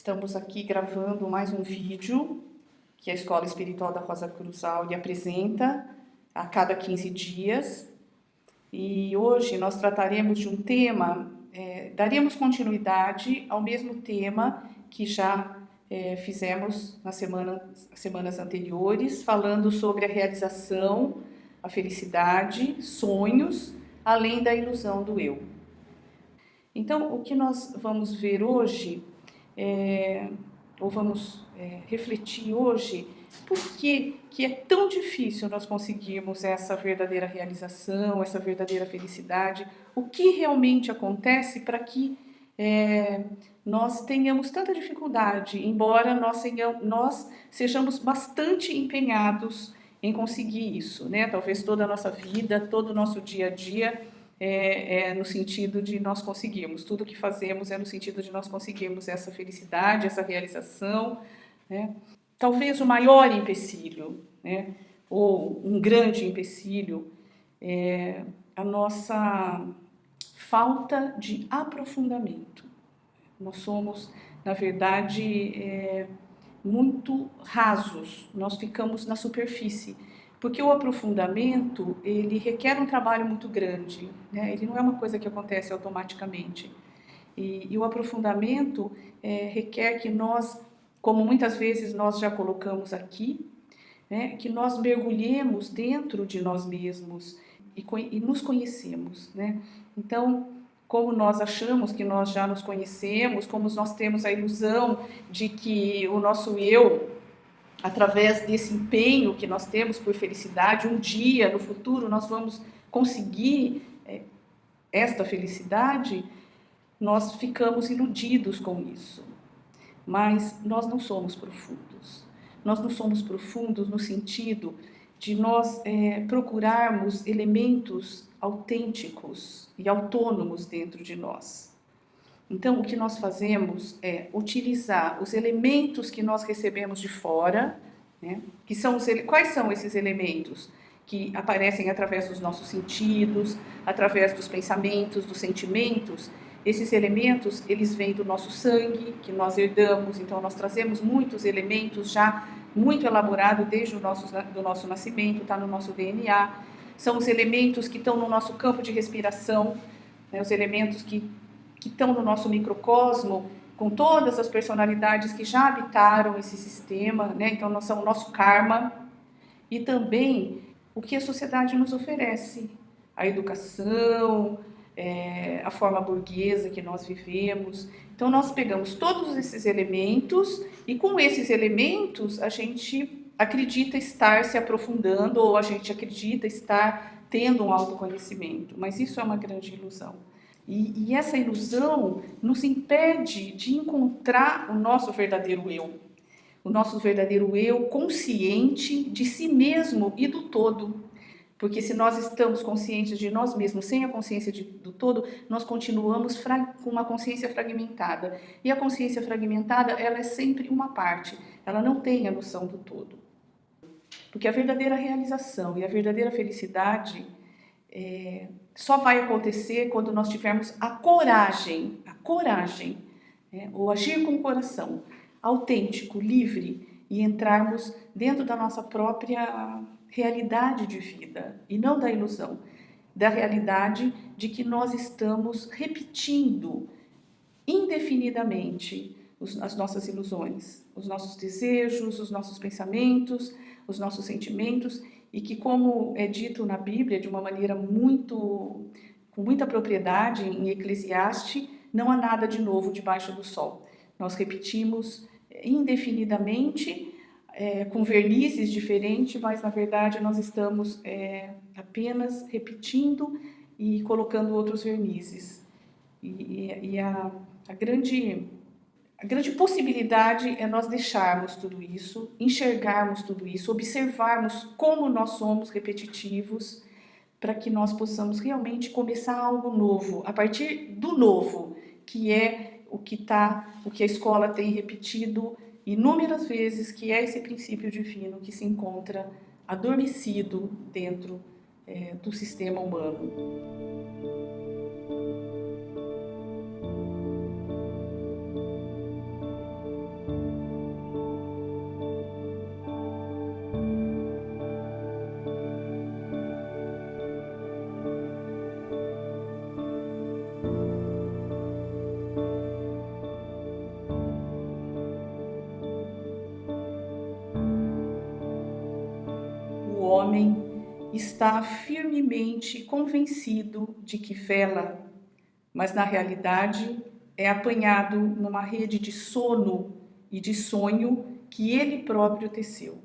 Estamos aqui gravando mais um vídeo que a Escola Espiritual da Rosa Cruz Aurea apresenta a cada 15 dias. E hoje nós trataremos de um tema, daremos continuidade ao mesmo tema que já fizemos nas semanas anteriores, falando sobre a realização, a felicidade, sonhos, além da ilusão do eu. Então, o que nós vamos ver hoje, refletir hoje, por que é tão difícil nós conseguirmos essa verdadeira realização, essa verdadeira felicidade, o que realmente acontece para que nós tenhamos tanta dificuldade, embora nós sejamos bastante empenhados em conseguir isso, né? Talvez toda a nossa vida, todo o nosso dia a dia no sentido de nós conseguirmos, tudo que fazemos é no sentido de nós conseguirmos essa felicidade, essa realização, né? Talvez o maior empecilho, né, ou um grande empecilho, é a nossa falta de aprofundamento. Nós somos, na verdade, muito rasos, nós ficamos na superfície, porque o aprofundamento, ele requer um trabalho muito grande, né? Ele não é uma coisa que acontece automaticamente. E o aprofundamento requer que nós, como muitas vezes nós já colocamos aqui, né, que nós mergulhemos dentro de nós mesmos e nos conhecemos, né? Então, como nós achamos que nós já nos conhecemos, como nós temos a ilusão de que o nosso eu, através desse empenho que nós temos por felicidade, um dia, no futuro, nós vamos conseguir esta felicidade, nós ficamos iludidos com isso. Mas nós não somos profundos. Nós não somos profundos no sentido de nós procurarmos elementos autênticos e autônomos dentro de nós. Então, o que nós fazemos é utilizar os elementos que nós recebemos de fora, né? Quais são esses elementos? Que aparecem através dos nossos sentidos, através dos pensamentos, dos sentimentos. Esses elementos, eles vêm do nosso sangue, que nós herdamos, então nós trazemos muitos elementos já muito elaborados desde do nosso nascimento, está no nosso DNA. São os elementos que estão no nosso campo de respiração, né? Os elementos que estão no nosso microcosmo, com todas as personalidades que já habitaram esse sistema, né? Então, nós somos o nosso karma e também o que a sociedade nos oferece, a educação, a forma burguesa que nós vivemos. Então, nós pegamos todos esses elementos e com esses elementos a gente acredita estar se aprofundando ou a gente acredita estar tendo um autoconhecimento, mas isso é uma grande ilusão. E essa ilusão nos impede de encontrar o nosso verdadeiro eu consciente de si mesmo e do todo. Porque se nós estamos conscientes de nós mesmos, sem a consciência do todo, nós continuamos com uma consciência fragmentada. E a consciência fragmentada, ela é sempre uma parte, ela não tem a noção do todo. Porque a verdadeira realização e a verdadeira felicidade só vai acontecer quando nós tivermos a coragem, o agir com o coração, autêntico, livre, e entrarmos dentro da nossa própria realidade de vida, e não da ilusão, da realidade de que nós estamos repetindo indefinidamente as nossas ilusões, os nossos desejos, os nossos pensamentos, os nossos sentimentos, e que, como é dito na Bíblia de uma maneira com muita propriedade em Eclesiastes, não há nada de novo debaixo do sol. Nós repetimos indefinidamente, com vernizes diferentes, mas na verdade nós estamos apenas repetindo e colocando outros vernizes. E a grande possibilidade é nós deixarmos tudo isso, enxergarmos tudo isso, observarmos como nós somos repetitivos, para que nós possamos realmente começar algo novo, a partir do novo, que é o que a escola tem repetido inúmeras vezes, que é esse princípio divino que se encontra adormecido dentro do sistema humano. homem está firmemente convencido de que vela, mas na realidade é apanhado numa rede de sono e de sonho que ele próprio teceu.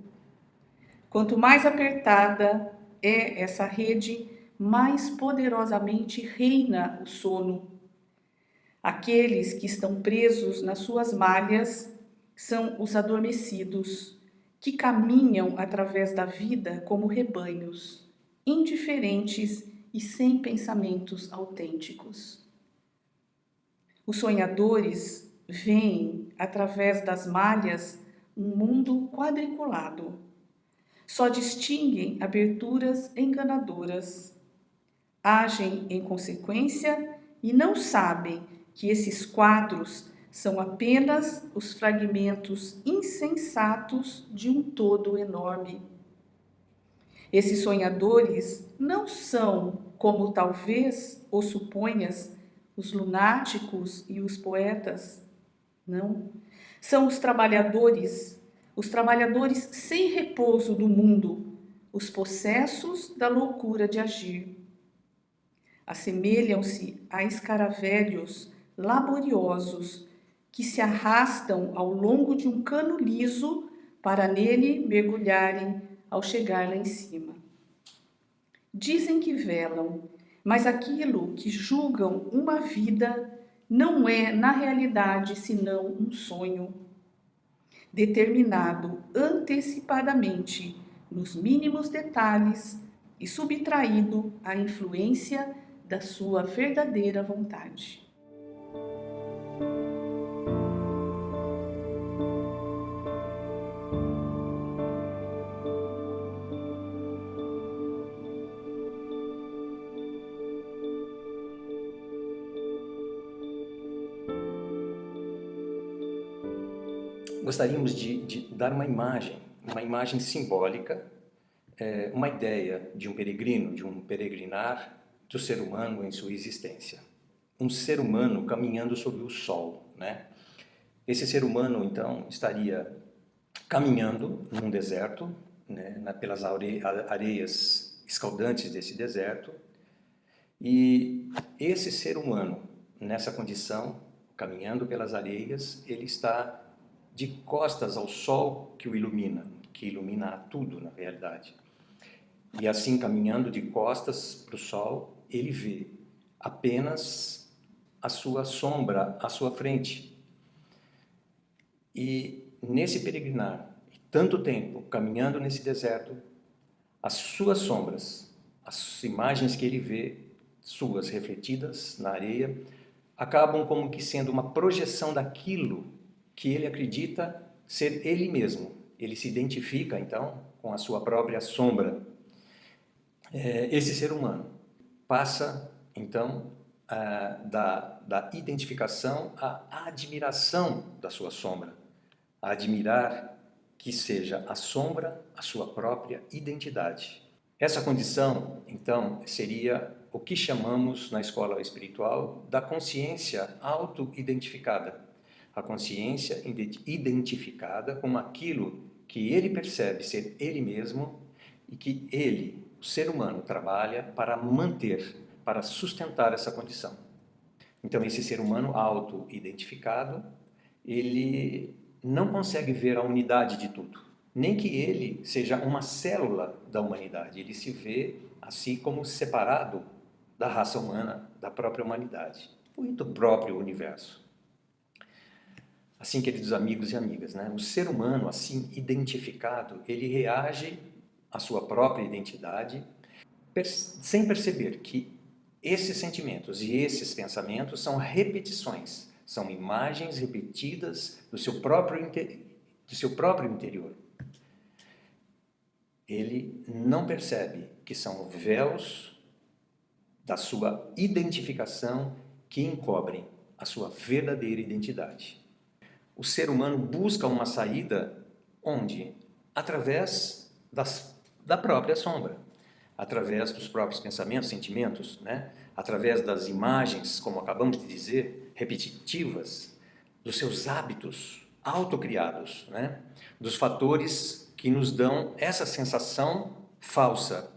Quanto mais apertada é essa rede, mais poderosamente reina o sono. Aqueles que estão presos nas suas malhas são os adormecidos, que caminham através da vida como rebanhos, indiferentes e sem pensamentos autênticos. Os sonhadores veem, através das malhas, um mundo quadriculado. Só distinguem aberturas enganadoras. Agem em consequência e não sabem que esses quadros são apenas os fragmentos insensatos de um todo enorme. Esses sonhadores não são, como talvez o suponhas, os lunáticos e os poetas. Não. São os trabalhadores sem repouso do mundo, os possessos da loucura de agir. Assemelham-se a escaravelhos laboriosos que se arrastam ao longo de um cano liso para nele mergulharem ao chegar lá em cima. Dizem que velam, mas aquilo que julgam uma vida não é, na realidade, senão um sonho, determinado antecipadamente nos mínimos detalhes e subtraído à influência da sua verdadeira vontade. Gostaríamos de dar uma imagem simbólica, uma ideia de um peregrino, de um peregrinar do ser humano em sua existência. Um ser humano caminhando sobre o sol, né? Esse ser humano, então, estaria caminhando num deserto, né, pelas areias escaldantes desse deserto, e esse ser humano, nessa condição, caminhando pelas areias, ele está de costas ao sol que o ilumina, que ilumina tudo, na realidade. E assim, caminhando de costas para o sol, ele vê apenas a sua sombra à sua frente. E nesse peregrinar, tanto tempo caminhando nesse deserto, as suas sombras, as imagens que ele vê, suas refletidas na areia, acabam como que sendo uma projeção daquilo que ele acredita ser ele mesmo. Ele se identifica, então, com a sua própria sombra. Esse ser humano passa, então, da identificação à admiração da sua sombra. A admirar que seja a sombra a sua própria identidade. Essa condição, então, seria o que chamamos na escola espiritual da consciência auto-identificada. A consciência identificada com aquilo que ele percebe ser ele mesmo e que ele, o ser humano, trabalha para manter, para sustentar essa condição. Então, esse ser humano auto-identificado, ele não consegue ver a unidade de tudo, nem que ele seja uma célula da humanidade. Ele se vê assim como separado da raça humana, da própria humanidade, e do próprio universo. Assim, queridos amigos e amigas, né? O ser humano, assim, identificado, ele reage à sua própria identidade sem perceber que esses sentimentos e esses pensamentos são repetições, são imagens repetidas do seu próprio interior. Ele não percebe que são véus da sua identificação que encobrem a sua verdadeira identidade. O ser humano busca uma saída onde? Através da própria sombra, através dos próprios pensamentos, sentimentos, né? Através das imagens, como acabamos de dizer, repetitivas, dos seus hábitos autocriados, né? Dos fatores que nos dão essa sensação falsa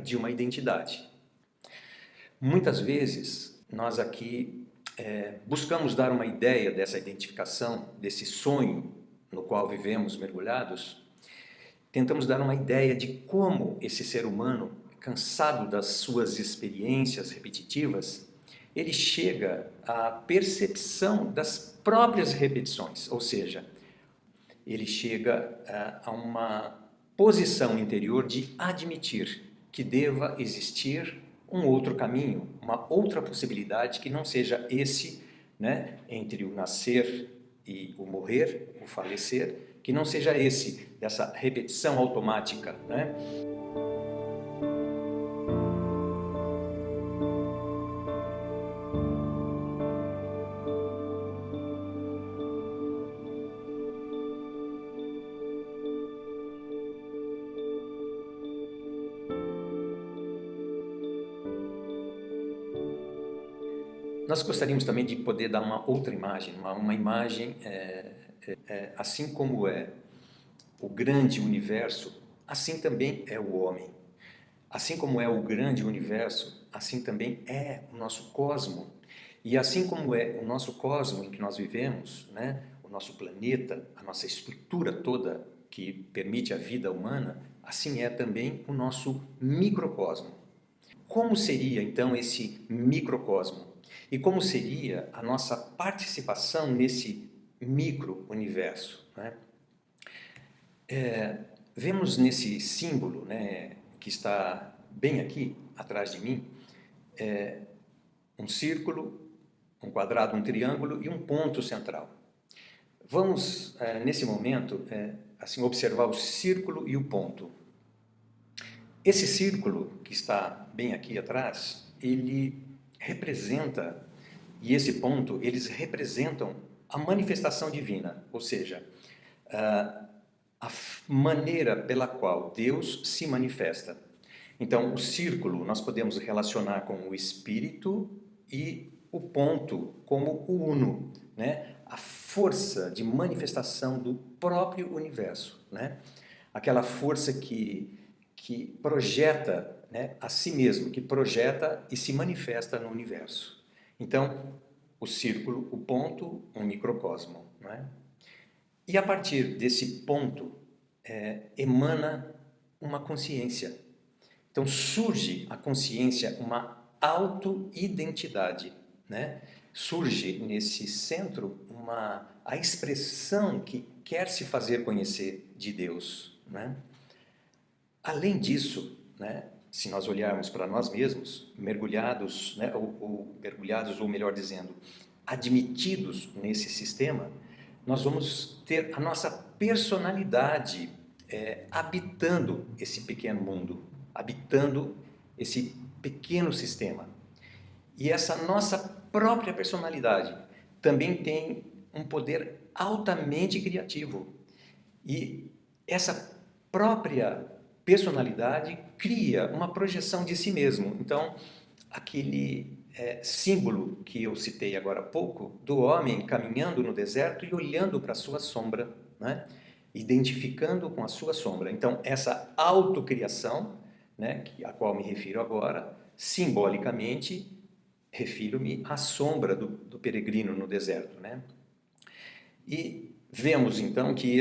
de uma identidade. Muitas vezes, nós aqui buscamos dar uma ideia dessa identificação, desse sonho no qual vivemos mergulhados, tentamos dar uma ideia de como esse ser humano, cansado das suas experiências repetitivas, ele chega à percepção das próprias repetições, ou seja, ele chega a uma posição interior de admitir que deva existir um outro caminho, uma outra possibilidade que não seja esse, né, entre o nascer e o morrer, o falecer, que não seja esse, dessa repetição automática, né? Nós gostaríamos também de poder dar uma outra imagem, uma imagem assim como é o grande universo, assim também é o homem. Assim como é o grande universo, assim também é o nosso cosmo. E assim como é o nosso cosmo em que nós vivemos, né, o nosso planeta, a nossa estrutura toda que permite a vida humana, assim é também o nosso microcosmo. Como seria então esse microcosmo? E como seria a nossa participação nesse micro-universo, né? Vemos nesse símbolo, né, que está bem aqui, atrás de mim, um círculo, um quadrado, um triângulo e um ponto central. Vamos, nesse momento, assim, observar o círculo e o ponto. Esse círculo, que está bem aqui atrás, ele representa, e esse ponto, eles representam a manifestação divina, ou seja, a maneira pela qual Deus se manifesta. Então, o círculo nós podemos relacionar com o espírito e o ponto como o uno, né? A força de manifestação do próprio universo, né? Aquela força que projeta, né, a si mesmo, que projeta e se manifesta no universo. Então, o círculo, o ponto, um microcosmo, né? E a partir desse ponto emana uma consciência. Então surge a consciência, uma auto-identidade, né? Surge nesse centro a expressão que quer se fazer conhecer de Deus, né? Além disso, né, se nós olharmos para nós mesmos, mergulhados, né, mergulhados, ou melhor dizendo, admitidos nesse sistema, nós vamos ter a nossa personalidade habitando esse pequeno mundo, habitando esse pequeno sistema. E essa nossa própria personalidade também tem um poder altamente criativo. E essa própria personalidade cria uma projeção de si mesmo. Então, aquele símbolo que eu citei agora há pouco, do homem caminhando no deserto e olhando para a sua sombra, né? Identificando com a sua sombra. Então, essa autocriação, né, a qual me refiro agora, simbolicamente, refiro-me à sombra do peregrino no deserto, né? E vemos então que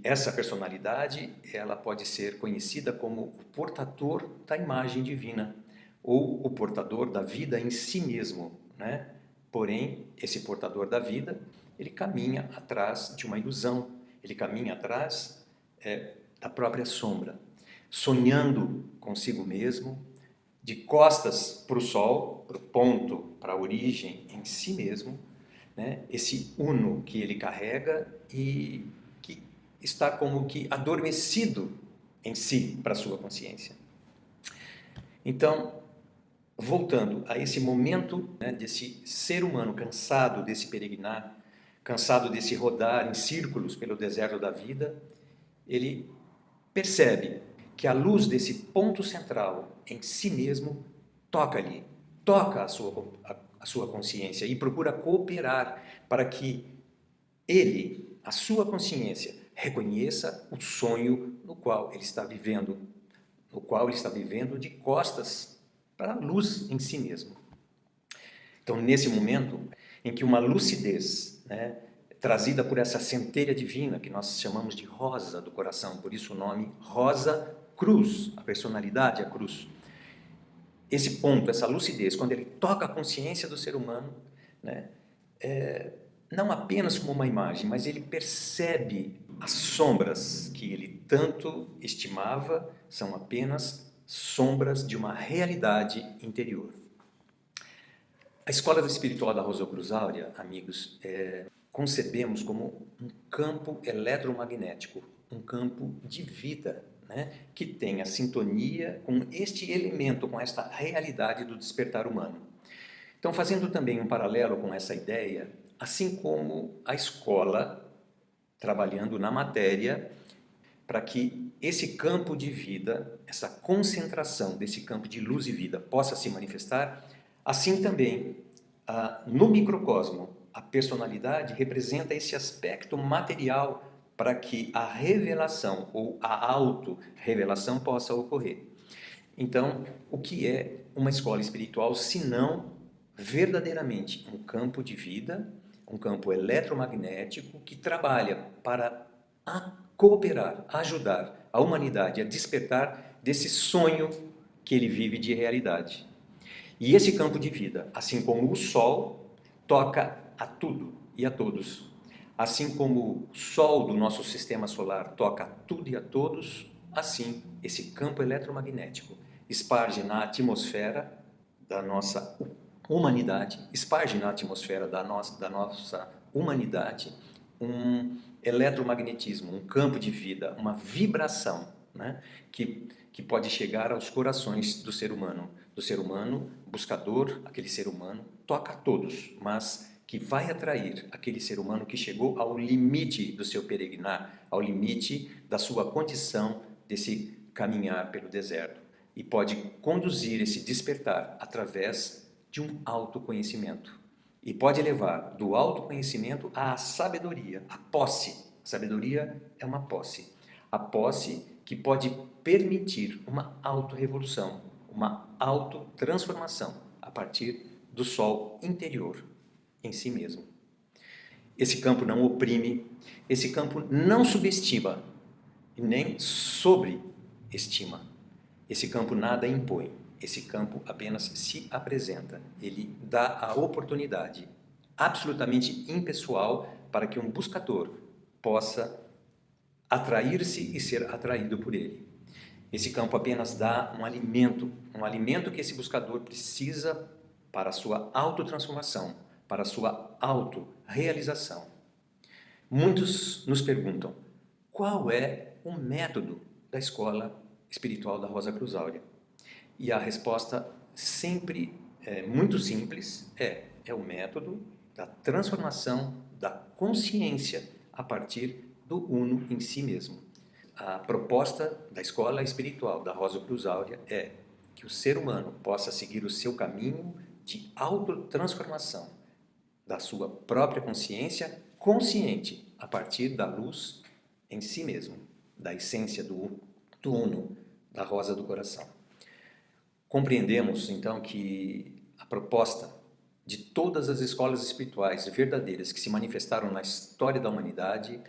essa personalidade ela pode ser conhecida como o portador da imagem divina ou o portador da vida em si mesmo, né? Porém, esse portador da vida, ele caminha atrás de uma ilusão, ele caminha atrás da própria sombra, sonhando consigo mesmo, de costas para o sol, para o ponto, para a origem em si mesmo, né? Esse uno que ele carrega e que está como que adormecido em si para a sua consciência. Então, voltando a esse momento, né, desse ser humano cansado desse peregrinar, cansado desse rodar em círculos pelo deserto da vida, ele percebe que a luz desse ponto central em si mesmo toca-lhe, toca a sua consciência e procura cooperar para que ele, a sua consciência, reconheça o sonho no qual ele está vivendo, no qual ele está vivendo de costas para a luz em si mesmo. Então, nesse momento em que uma lucidez, né, trazida por essa centelha divina, que nós chamamos de rosa do coração, por isso o nome Rosa Cruz, a personalidade, a cruz. Esse ponto, essa lucidez, quando ele toca a consciência do ser humano, né, não apenas como uma imagem, mas ele percebe as sombras que ele tanto estimava são apenas sombras de uma realidade interior. A escola espiritual da Rosa Cruz Áurea, amigos, concebemos como um campo eletromagnético, um campo de vida, né, que tem a sintonia com este elemento, com esta realidade do despertar humano. Então, fazendo também um paralelo com essa ideia, assim como a escola, trabalhando na matéria, para que esse campo de vida, essa concentração desse campo de luz e vida possa se manifestar, assim também, no microcosmo, a personalidade representa esse aspecto material para que a revelação ou a auto-revelação possa ocorrer. Então, o que é uma escola espiritual se não verdadeiramente um campo de vida, um campo eletromagnético que trabalha para cooperar, ajudar a humanidade a despertar desse sonho que ele vive de realidade. E esse campo de vida, assim como o Sol, toca a tudo e a todos. Assim como o Sol do nosso sistema solar toca a tudo e a todos, assim esse campo eletromagnético esparge na atmosfera da nossa humanidade, esparge na atmosfera da nossa humanidade um eletromagnetismo, um campo de vida, uma vibração, né, que pode chegar aos corações do ser humano buscador, aquele ser humano, toca a todos, mas que vai atrair aquele ser humano que chegou ao limite do seu peregrinar, ao limite da sua condição desse caminhar pelo deserto, e pode conduzir esse despertar através de um autoconhecimento. E pode levar do autoconhecimento à sabedoria, à posse. A sabedoria é uma posse. A posse que pode permitir uma autorrevolução, uma autotransformação a partir do sol interior em si mesmo. Esse campo não oprime, esse campo não subestima e nem sobreestima. Esse campo nada impõe, esse campo apenas se apresenta. Ele dá a oportunidade absolutamente impessoal para que um buscador possa atrair-se e ser atraído por ele. Esse campo apenas dá um alimento que esse buscador precisa para a sua autotransformação, para a sua autorrealização. Muitos nos perguntam, qual é o método da escola espiritual da Rosa Cruz Áurea? E a resposta sempre é muito simples, é o método da transformação da consciência a partir do uno em si mesmo. A proposta da escola espiritual da Rosa Cruz Áurea é que o ser humano possa seguir o seu caminho de autotransformação da sua própria consciência consciente a partir da luz em si mesmo, da essência do uno, da rosa do coração. Compreendemos, então, que a proposta de todas as escolas espirituais verdadeiras que se manifestaram na história da humanidade,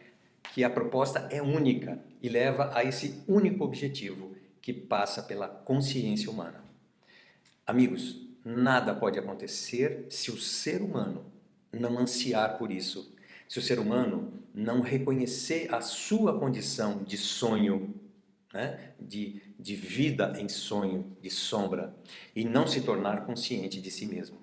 que a proposta é única e leva a esse único objetivo que passa pela consciência humana. Amigos, nada pode acontecer se o ser humano não ansiar por isso, se o ser humano não reconhecer a sua condição de sonho, né, de vida em sonho, de sombra, e não se tornar consciente de si mesmo.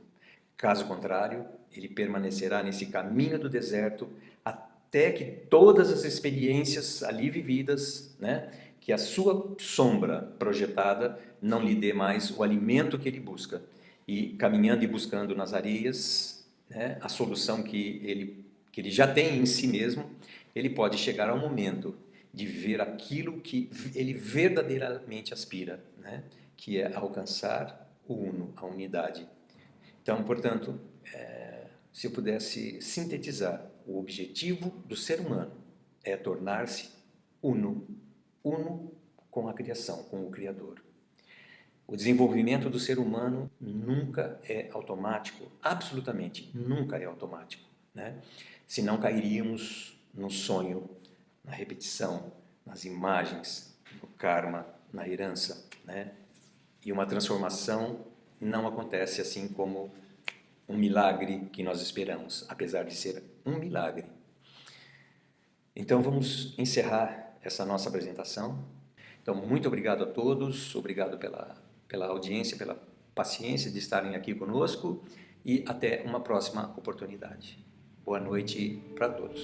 Caso contrário, ele permanecerá nesse caminho do deserto até que todas as experiências ali vividas, né, que a sua sombra projetada não lhe dê mais o alimento que ele busca. E caminhando e buscando nas areias, né, a solução que ele já tem em si mesmo, ele pode chegar ao momento de ver aquilo que ele verdadeiramente aspira, né, que é alcançar o uno, a unidade. Então, portanto, se eu pudesse sintetizar, o objetivo do ser humano é tornar-se uno com a criação, com o Criador. O desenvolvimento do ser humano nunca é automático, absolutamente nunca é automático, né? Senão cairíamos no sonho, na repetição, nas imagens, no karma, na herança, né? E uma transformação não acontece assim como um milagre que nós esperamos, apesar de ser um milagre. Então vamos encerrar essa nossa apresentação. Então, muito obrigado a todos, obrigado pela audiência, pela paciência de estarem aqui conosco e até uma próxima oportunidade. Boa noite para todos.